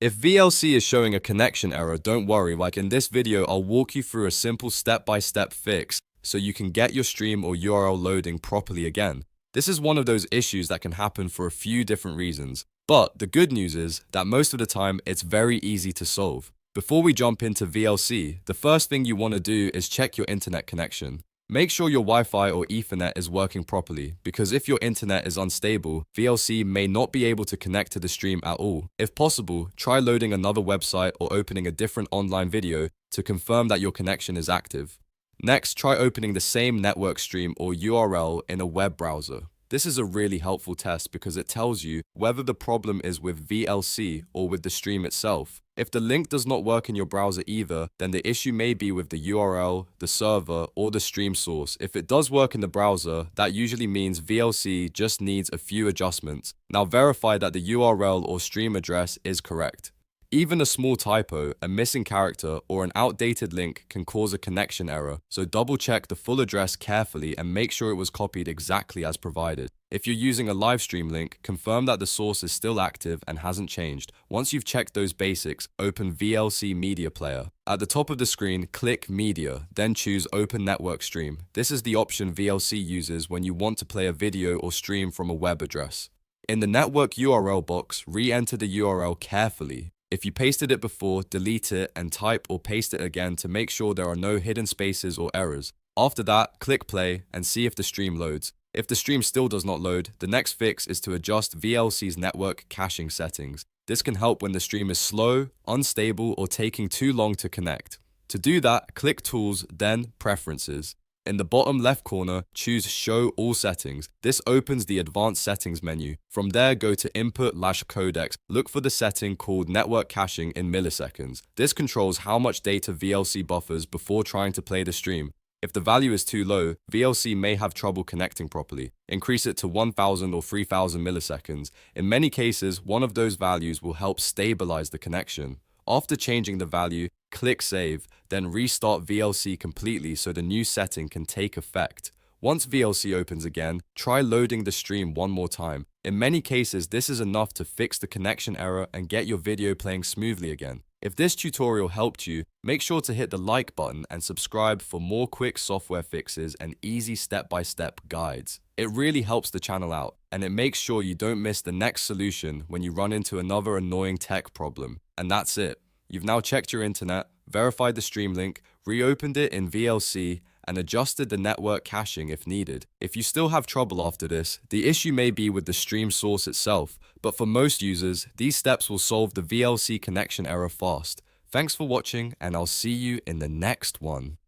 If VLC is showing a connection error, don't worry, like in this video, I'll walk you through a simple step-by-step fix so you can get your stream or URL loading properly again. This is one of those issues that can happen for a few different reasons, but the good news is that most of the time it's very easy to solve. Before we jump into VLC, the first thing you want to do is check your internet connection. Make sure your Wi-Fi or Ethernet is working properly, because if your internet is unstable, VLC may not be able to connect to the stream at all. If possible, try loading another website or opening a different online video to confirm that your connection is active. Next, try opening the same network stream or URL in a web browser. This is a really helpful test because it tells you whether the problem is with VLC or with the stream itself. If the link does not work in your browser either, then the issue may be with the URL, the server, or the stream source. If it does work in the browser, that usually means VLC just needs a few adjustments. Now verify that the URL or stream address is correct. Even a small typo, a missing character, or an outdated link can cause a connection error, so double check the full address carefully and make sure it was copied exactly as provided. If you're using a live stream link, confirm that the source is still active and hasn't changed. Once you've checked those basics, open VLC Media Player. At the top of the screen, click Media, then choose Open Network Stream. This is the option VLC uses when you want to play a video or stream from a web address. In the network URL box, re-enter the URL carefully. If you pasted it before, delete it and type or paste it again to make sure there are no hidden spaces or errors. After that, click play and see if the stream loads. If the stream still does not load, the next fix is to adjust VLC's network caching settings. This can help when the stream is slow, unstable, or taking too long to connect. To do that, click Tools, then Preferences. In the bottom left corner, choose Show All Settings. This opens the Advanced Settings menu. From there, go to Input/Codecs. Look for the setting called Network Caching in milliseconds. This controls how much data VLC buffers before trying to play the stream. If the value is too low, VLC may have trouble connecting properly. Increase it to 1000 or 3000 milliseconds. In many cases, one of those values will help stabilize the connection. After changing the value, click Save, then restart VLC completely so the new setting can take effect. Once VLC opens again, try loading the stream one more time. In many cases, this is enough to fix the connection error and get your video playing smoothly again. If this tutorial helped you, make sure to hit the like button and subscribe for more quick software fixes and easy step-by-step guides. It really helps the channel out, and it makes sure you don't miss the next solution when you run into another annoying tech problem. And that's it. You've now checked your internet, verified the stream link, reopened it in VLC, and adjusted the network caching if needed. If you still have trouble after this, the issue may be with the stream source itself, but for most users, these steps will solve the VLC connection error fast. Thanks for watching, and I'll see you in the next one.